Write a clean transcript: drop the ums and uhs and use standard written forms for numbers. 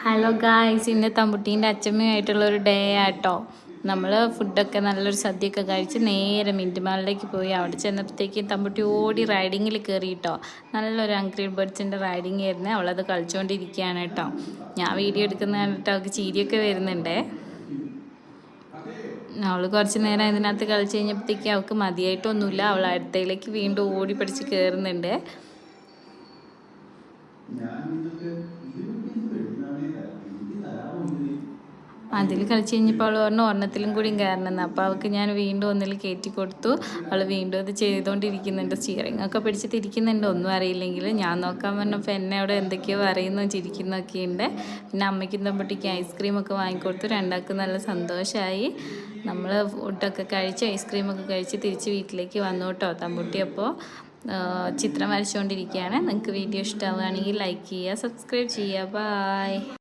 Hello guys, ഇന്ന് തമ്പുട്ടീൻ്റെ അച്ചമ്മയുമായിട്ടുള്ളൊരു day ആട്ടോ. നമ്മൾ ഫുഡൊക്കെ നല്ലൊരു സദ്യയൊക്കെ കഴിച്ച് നേരെ മിൻറ്റുമാളിലേക്ക് പോയി. അവിടെ ചെന്നപ്പോഴത്തേക്കും തമ്പുട്ടി ഓടി റൈഡിങ്ങിൽ കയറിയിട്ടോ. നല്ലൊരു ആംഗ്രി ബേർഡ്സിൻ്റെ റൈഡിങ് ആയിരുന്നു. അവളത് കളിച്ചുകൊണ്ടിരിക്കുകയാണ് കേട്ടോ. ഞാൻ വീഡിയോ എടുക്കുന്ന കണ്ടിട്ട് അവൾക്ക് ചിരിയൊക്കെ വരുന്നുണ്ടേ. അവൾ കുറച്ച് നേരം ഇതിനകത്ത് കളിച്ച് കഴിഞ്ഞപ്പോഴത്തേക്കും അവൾക്ക് മതിയായിട്ടൊന്നുമില്ല. അവൾ അടുത്തയിലേക്ക് വീണ്ടും ഓടി പിടിച്ച് കയറുന്നുണ്ട്. അതിൽ കളിച്ച് കഴിഞ്ഞപ്പോൾ അവൾ പറഞ്ഞു ഒരെണ്ണത്തിലും കൂടിയും കയറണമെന്ന്. അപ്പോൾ അവൾക്ക് ഞാൻ വീണ്ടും ഒന്നിൽ കയറ്റി കൊടുത്തു. അവൾ വീണ്ടും അത് ചെയ്തുകൊണ്ടിരിക്കുന്നുണ്ട്. സ്റ്റിയറിംഗ് ഒക്കെ പിടിച്ച് തിരിക്കുന്നുണ്ട്. ഒന്നും അറിയില്ലെങ്കിൽ ഞാൻ നോക്കാൻ പറഞ്ഞപ്പോൾ എന്നെ അവിടെ എന്തൊക്കെയോ പറയുന്നു, ചിരിക്കുന്നൊക്കെ ഉണ്ട്. പിന്നെ അമ്മയ്ക്കും തമ്പുട്ടിക്ക് ഐസ്ക്രീമൊക്കെ വാങ്ങിക്കൊടുത്തു. രണ്ടാൾക്കും നല്ല സന്തോഷമായി. നമ്മൾ ഫുഡൊക്കെ കഴിച്ച് ഐസ്ക്രീമൊക്കെ കഴിച്ച് തിരിച്ച് വീട്ടിലേക്ക് വന്നു കേട്ടോ. തമ്പുട്ടി അപ്പോൾ ചിത്രം വരച്ചുകൊണ്ടിരിക്കുകയാണ്. നിങ്ങൾക്ക് വീഡിയോ ഇഷ്ടമാവുകയാണെങ്കിൽ ലൈക്ക് ചെയ്യുക, സബ്സ്ക്രൈബ് ചെയ്യുക. ബായ്.